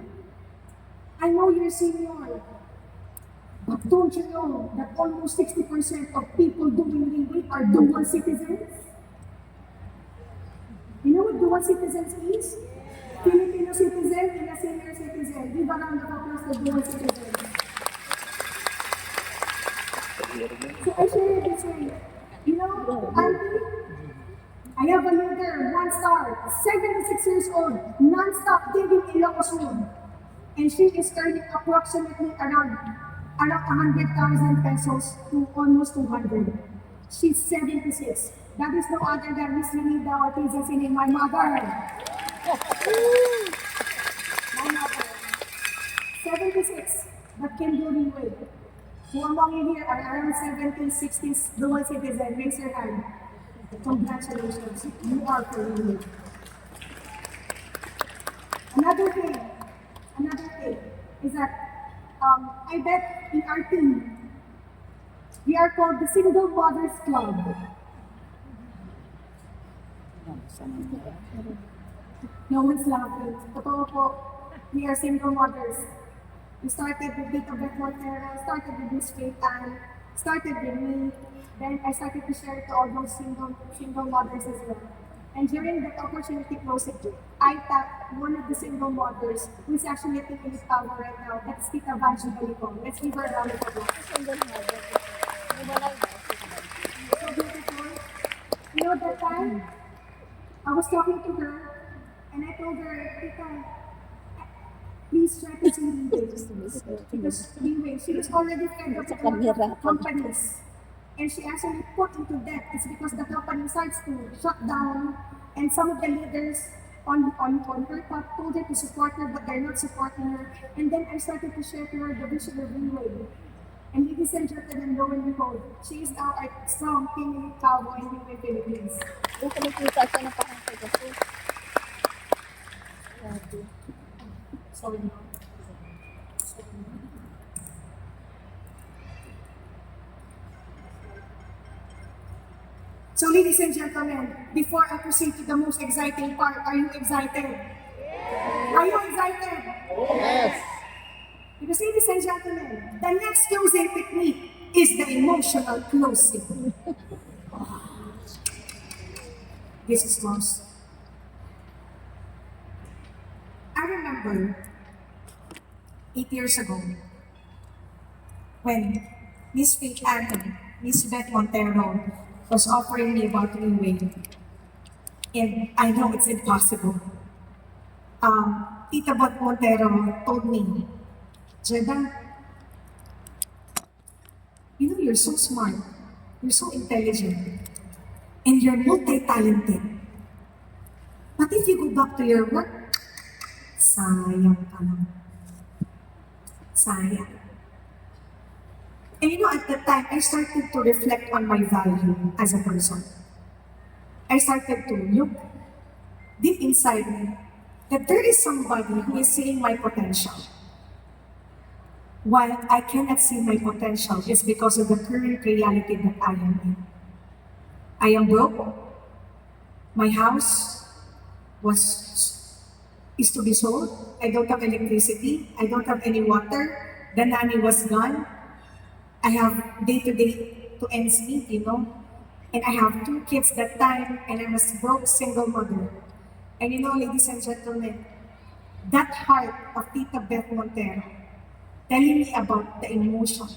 I know you're senior, but don't you know that almost 60% of people doing Riway are dual citizens? You know what dual citizens is? Filipino citizen and a senior citizen. Give a round of applause to dual citizens. So I share it this way. You know, Auntie, I have a leader, one star, 76 years old, non-stop digging Ilocos Wood. And she is earning approximately around 100,000 pesos to almost 200. She's 76. That is no other than Miss Linda Ortiz and my mother. My mother. 76, but can do Riway. Who among you here are around 70s, 60s, dual citizen? Raise your hand. Congratulations, you are for Riway. Another thing is that I bet in our team, we are called the Single Mothers Club. No one's laughing. Totoo po, we are single mothers. We started with Tito Beth Montero, started with Miss Faith Ann, started with me, then I started to share to all those single mothers as well. And during that opportunity closing, I tapped one of the single mothers who is actually taking his power right now. That's Tita Vanji Balikong. Let's give her a round of applause. So beautiful. You know, that time, I was talking to her, and I told her, Tita, please try to see Riway. Because Riway, she was already fed up with a lot of companies. And she actually put into debt. It's because the company starts to shut down, and some of the leaders on her part told her to support her, but they're not supporting her. And then I started to share to her the vision of Riway. And ladies and gentlemen, lo and behold, she is now a strong female cowboy in Riway Philippines. Yung kumikita siya ng pangangkagaso. Sorry. So ladies and gentlemen, before I proceed to the most exciting part, are you excited? Are you excited? Yes. Because ladies and gentlemen, the next closing technique is the emotional closing. This is most. I remember 8 years ago when Miss Faith Ann, Miss Beth Montero was offering me about Riway. And I know it's impossible. Tita Beth Montero told me, Jeda, you know, you're so smart, you're so intelligent, and you're multi-talented. But if you go back to your work, sayang ka lang. Sayang. And you know, at that time, I started to reflect on my value as a person. I started to look deep inside me that there is somebody who is seeing my potential. While I cannot see my potential is because of the current reality that I am in. I am broke. My house is to be sold. I don't have electricity. I don't have any water. The nanny was gone. I have day-to-day to ends meet, you know. And I have 2 kids that time, and I'm a broke single mother. And you know, ladies and gentlemen, that heart of Tita Beth Montero telling me about the emotion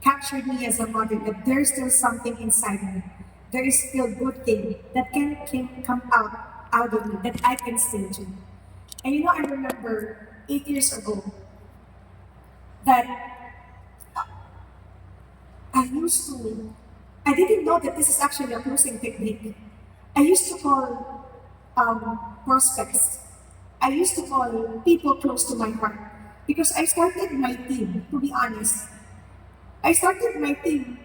captured me as a mother that there's still something inside me. There is still good thing that can come out of me that I can still do. And you know, I remember 8 years ago that I didn't know that this is actually a closing technique. I used to call prospects. I used to call people close to my heart because I started my team, to be honest. I started my team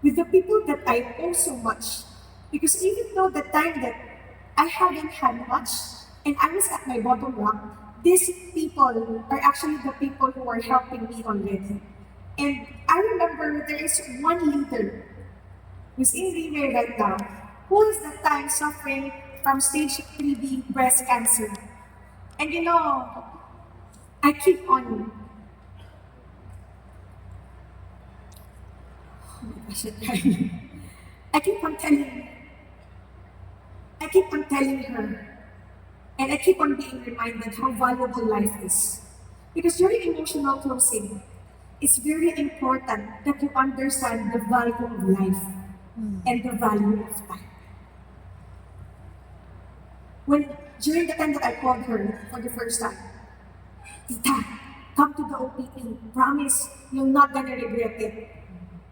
with the people that I owe so much. Because even though the time that I haven't had much and I was at my bottom rock, these people are actually the people who are helping me already. And I remember there is one leader who's in Riway right now, who is that time suffering from stage 3B breast cancer. And you know, I keep on, I should cry. I keep on telling, I keep on telling her, and I keep on being reminded how valuable life is. Because during emotional closing, it's very important that you understand the value of life and the value of time. When during the time that I called her for the first time, Tita, come to the OPP. Promise, you're not gonna regret it.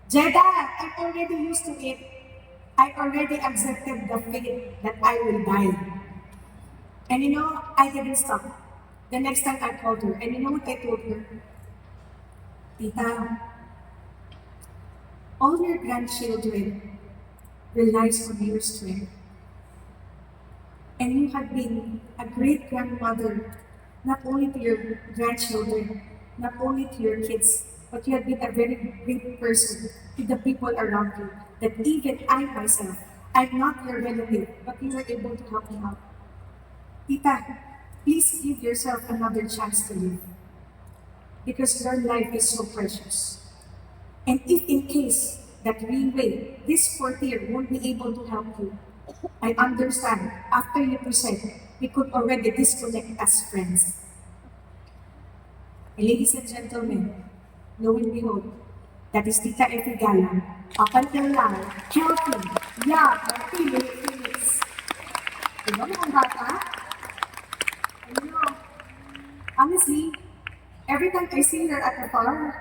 Jeda, I'm already used to it. I already accepted the fate that I will die. And you know, I didn't stop. The next time I called her, and you know what I told her? Tita, all your grandchildren relies on your strength. And you have been a great grandmother, not only to your grandchildren, not only to your kids, but you have been a very great person to the people around you. That even I myself, I'm not your relative, but you were able to help me out. Tita, please give yourself another chance to live. Because your life is so precious. And if in case that Riway, this fourth year, won't be able to help you, I understand, after you present, we could already disconnect as friends. And ladies and gentlemen, lo and behold, that is Tita Efigala, up until now, healthy, young, and feeling Phoenix. Diba mga bata? And you know, honestly, every time I see her at the farm,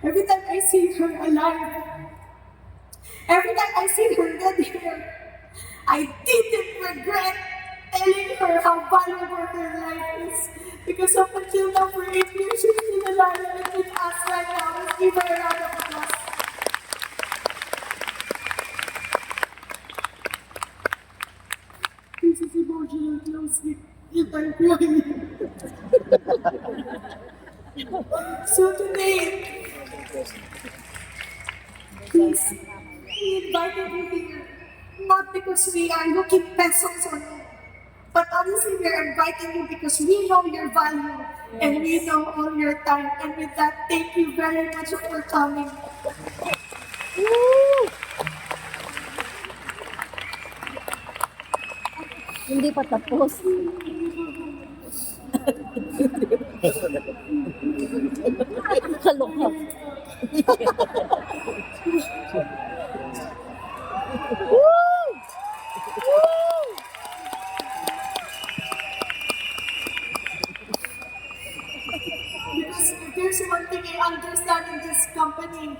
every time I see her alive, every time I see her dead here, I didn't regret telling her how valuable her life is. Because up until now, for 8 years, she's still alive and with us right now. Let's give her a round of applause. This is emotional closing. I'm crying. So today, please, we invited you here, not because we are looking pesos on you, but honestly, we are inviting you because we know your value and we know all your time. And with that, thank you very much for coming. Hindi pa tapos. Kaloka. Because if there's one thing I understand in this company,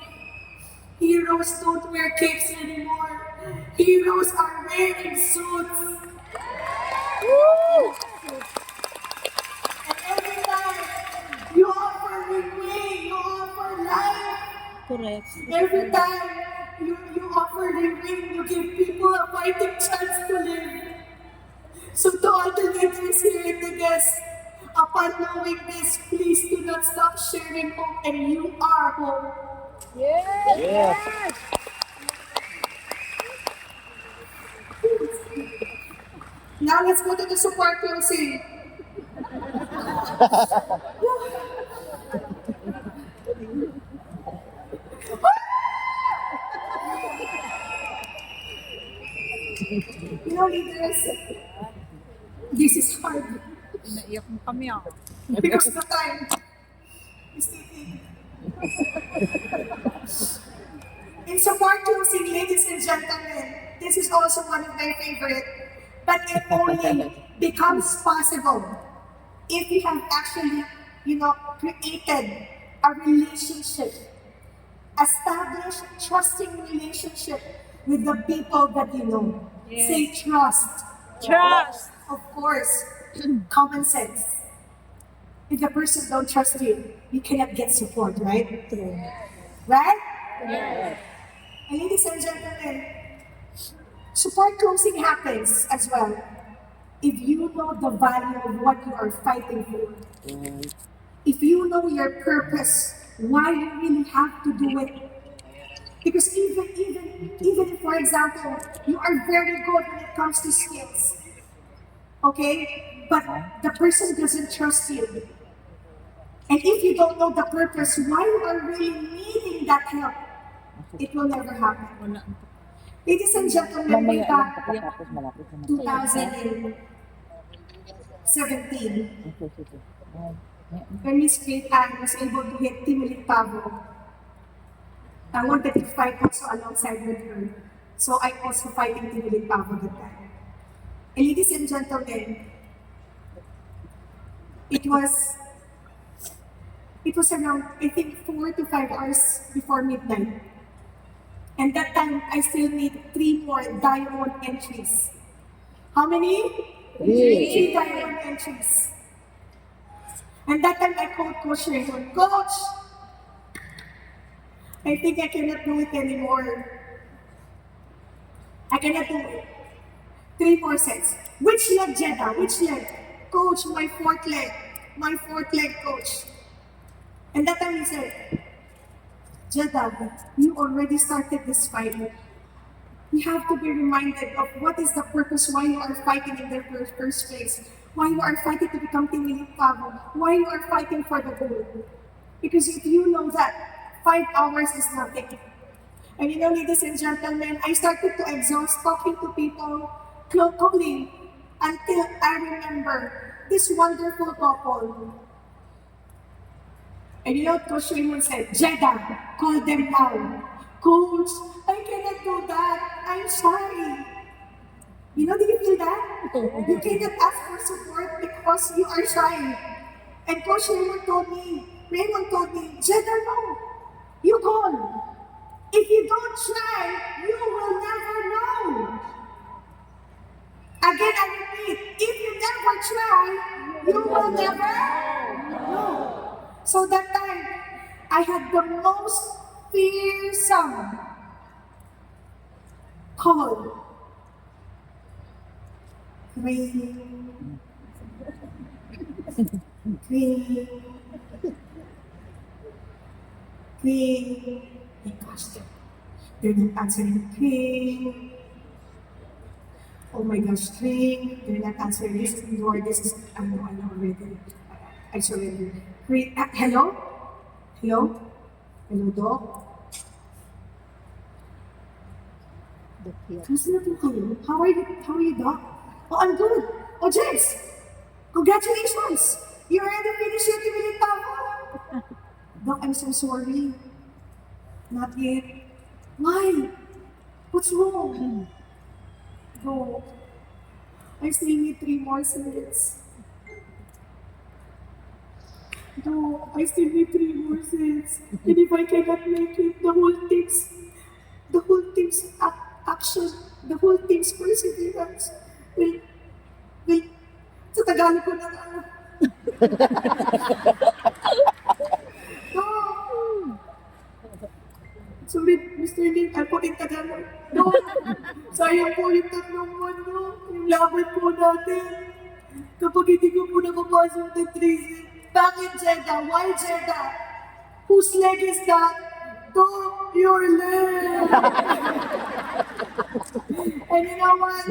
heroes don't wear capes anymore. Heroes are wearing suits. And every time you offer Riway, you offer life. Correct. Every time you offer Riway, you give people a fighting chance to live. So to all the leaders here and the guests, upon knowing this, please do not stop sharing hope, and you are hope. Yes. Now let's go to the support closing. leaders, this is hard Naiyak mo kami ah. because the time is taking. In support closing, ladies and gentlemen, this is also one of my favorite, but it only becomes possible if we have actually, created a relationship, established trusting relationship with the people that you know. Yes. Say trust. Trust. Of course, common sense. If the person don't trust you, you cannot get support, right? True. Right? Yes. And ladies and gentlemen, support closing happens as well if you know the value of what you are fighting for. If you know your purpose, why you really have to do it. Because even if, for example, you are very good when it comes to skills, okay, but the person doesn't trust you, and if you don't know the purpose, why you are really needing that help, it will never happen. Wala. Ladies and gentlemen, way back Tapos malapit na 2017, when Miss Great Anne was able to hit Timilit Pavo, I wanted to fight also alongside with her. So I'm also fighting Timilit Pavo that time. And ladies and gentlemen, it was around, I think, 4 to 5 hours before midnight. And that time, I still need 3 more diamond entries. How many? 3 diamond entries. And that time, I called Coach Raymond. Coach, I think I cannot do it anymore. I cannot do it. 3 more sets. Which leg, Jeddah? Which leg? Coach, my fourth leg. My fourth leg, coach. And that time he said, Jeddah, you already started this fight. You have to be reminded of what is the purpose why you are fighting in the first place. Why you are fighting to become Team Elite Pavo. Why you are fighting for the goal. Because if you know that, 5 hours is nothing. And ladies and gentlemen, I started to exhaust talking to people, calling, until I remember this wonderful couple. And Coach Raymond said, Jeddah, call them now. Coach, I cannot do that. I'm sorry. Do you feel that? You cannot ask for support because you are shy. And Coach Raymond told me, Jeddah, no. You call. If you don't try, you will never know. Again, I repeat, if you never try, you will never know. So that time, I had the most fearsome call. Ring. Ring. Ring. My gosh, they're not answering. Ring. Oh my gosh, ring. They're not answering. This is, I know already. I surrender. Ring. Hello? Hello? Hello, Doc? Kamusta na po kayo? How are you, Doc? Oh, I'm good. Oh, James! Congratulations! You already finished your Timilit Pavo! Doc, I'm so sorry. Not yet. Why? What's wrong? Doc, I still need 3 more sets. Doc, I still need 3 more sets. And if I cannot make it, the whole team's action, the whole team's perseverance will, sa Tagalog ko na lang. No! Sorry, Mr. Lim, I'll put in Tagalog. No! Sayang po yung 3 buwan, no? Yung laban po natin. Kapag hindi ko po nakapasok ng 3 sets. Bakit, Jeddah? Why, Jeddah? Whose leg is that? Dog, your leg! And you know what?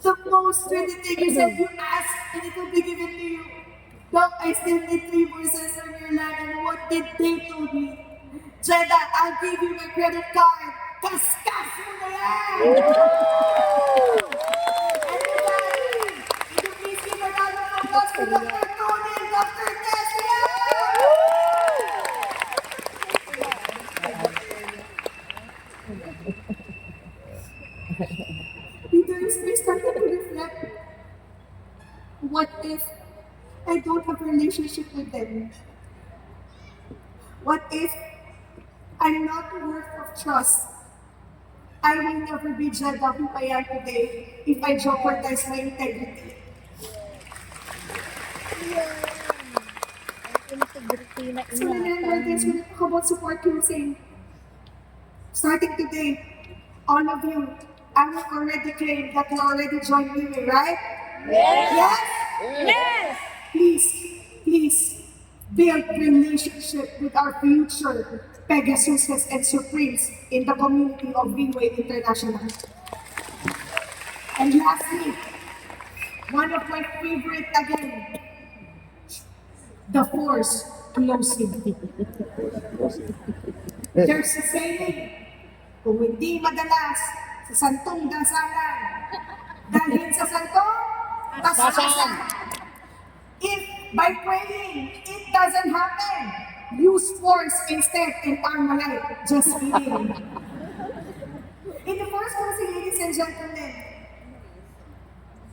The most trendy thing is that you ask and it will be given to you. Dog, I still need 3 more sets on your leg. And what did they told me? Jeddah, I'll give you my credit card. Kaskas mo na yan! applause for Dr. Tony and Dr. Tessia! Leaders, we started to reflect. What if I don't have a relationship with them? What if I'm not worth of trust? I will never be Jeddah who I am today if I jeopardize my integrity. Ang integrity na So remember this when we talk about support using. Starting today, all of you, I will already claim that you already joined Riway, right? Yes? Yes! Please, build relationship with our future Pegasuses and Supremes in the community of Riway International. And lastly, one of my favorite again, the force closing. There's a saying, kung hindi madalas sa santong dasalan, dalhin sa santong dasalan. If by praying it doesn't happen, use force instead and Armalite. Just kidding. In the first closing, ladies and gentlemen,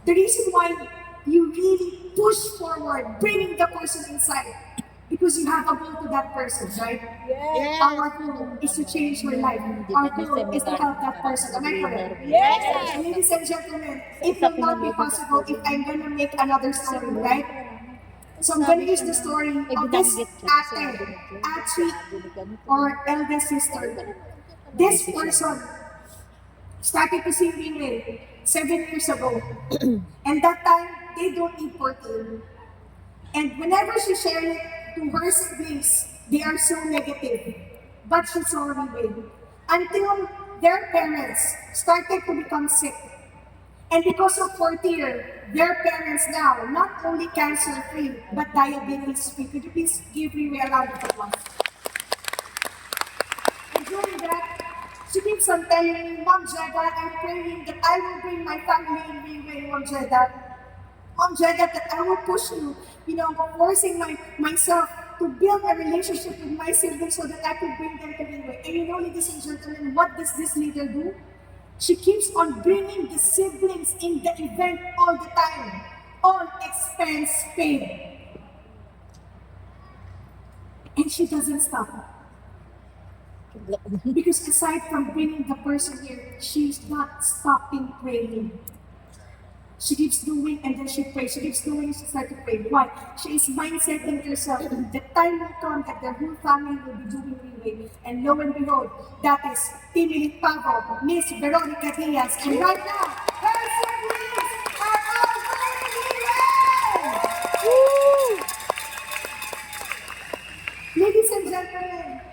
the reason why you really push forward, bringing the person inside, because you have a goal to that person, right? Yes. Our goal is to change your life. Our goal is to help that person. Am I correct? Yes. And ladies and gentlemen, it will not be possible if I'm gonna make another story, right? So I'm gonna use the story of this ate, Achi, or eldest sister. This person started to sing Riway 7 years ago. And that time, they don't eat protein. And whenever she shared it to her siblings, they are so negative. But she saw Riway. Until their parents started to become sick. And because of fourth year, their parents now, not only cancer-free, but diabetes-free. Could you please give Riway a round of applause? And during that, she keeps on telling me, Mom Jeddah, I'm praying that I will bring my family in Riway, Mom Jeddah. Mom Jeddah, that I will push you, forcing myself to build a relationship with my siblings so that I could bring them to Riway. And ladies and gentlemen, what does this leader do? She keeps on bringing the siblings in the event all the time, all expense paid. And she doesn't stop. Because aside from bringing the person here, she's not stopping praying. She keeps doing and then she prays. She keeps doing and she starts to pray. Why? She is mindsetting herself. The time will come that the whole family will be doing Riway. And lo and behold, that is Timilit Pavo, Miss Veronica Diaz. And right now, her siblings are all doing Riway! Ladies and gentlemen,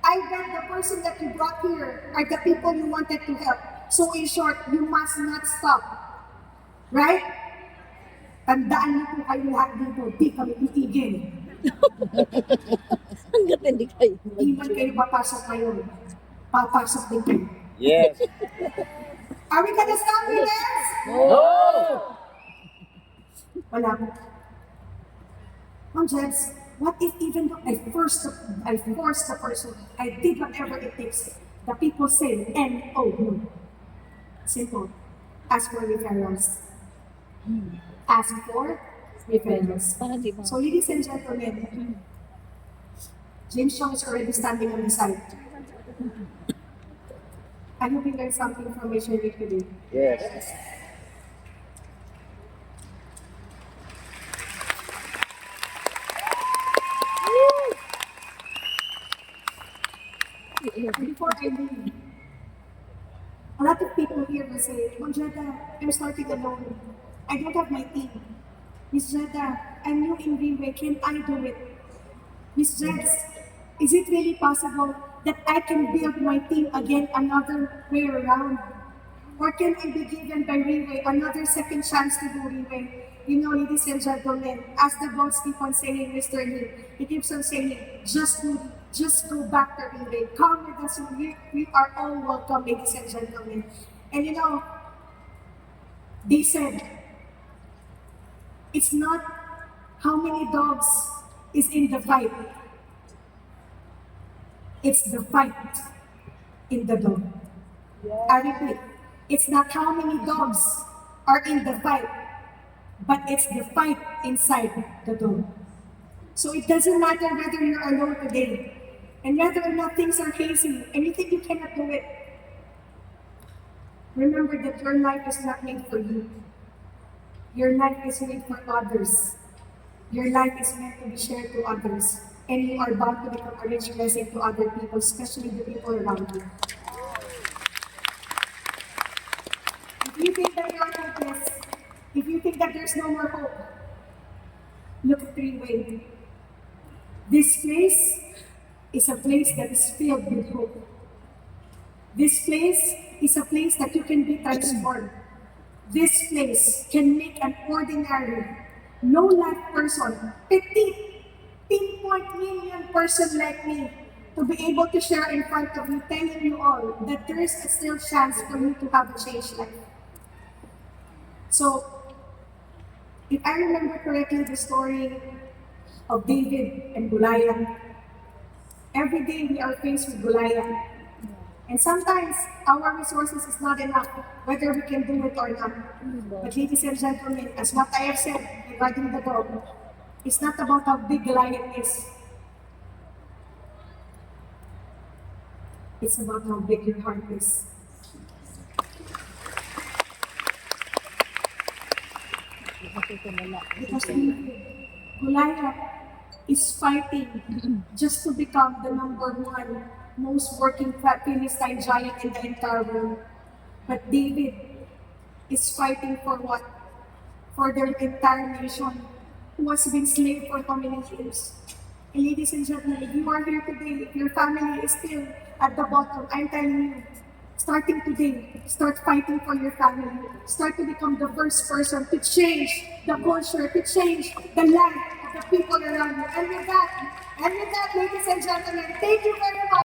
I bet the person that you brought here are the people you wanted to help. So in short, you must not stop. Right? Tandaan niyo po kayo lahat dito, di kami titigil. Hanggat hindi kayo. Di man kayo papasok ngayon, papasok din kayo. Yes. Are we gonna stop with this? No. Wala po. Ma'am Jess, what if even though I forced the person, I did whatever it takes, the people say, no. Simple. Ask for referrals. Ask for referrals. Para di ba? So ladies and gentlemen, James Chong is already standing on the side. I hope you learned something from my sharing today. Yes. Before I leave, a lot of people here will say, Ma'am Jeddah, I'm starting alone. I don't have my team. Miss Jeddah, I'm new in Riway. Can I do it? Miss Jess, is it really possible that I can build my team again another way around? Or can I be given by Riway another second chance to do Riway? Ladies and gentlemen, as the boss keep on saying, Mr. Lee, he keeps on saying, just go back to Riway. Come with us. We are all welcome, ladies and gentlemen. And they said, it's not How many dogs is in the fight? It's the fight in the dog. I repeat, it's not how many dogs are in the fight, but it's the fight inside the dog. So it doesn't matter whether you're alone today, and whether or not things are hazy, and you think you cannot do it. Remember that your life is not made for you. Your life is made for others. Your life is meant to be shared to others. And you are bound to become a rich blessing to other people, especially the people around you. If you think that you're hopeless, if you think that there's no more hope, look at Riway. This place is a place that is filled with hope. This place is a place that you can be transformed. This place can make an ordinary, low-life person, pinpoint million person like me, to be able to share in front of you, telling you all that there is still chance for you to have a changed life. So, if I remember correctly the story of David and Goliath, every day we are faced with Goliath. And sometimes our resources is not enough, whether we can do it or not. But ladies and gentlemen, as what I have said regarding the dog, it's not about how big Goliath is. It's about how big your heart is. Because Goliath is fighting just to become the #1 most working Philistine giant in the entire world. But David is fighting for what? For their entire nation who has been slave for how many years? And ladies and gentlemen, if you are here today, if your family is still at the bottom, I'm telling you, starting today, start fighting for your family. Start to become the first person to change the culture, to change the life of the people around you. And with that, ladies and gentlemen, thank you very much.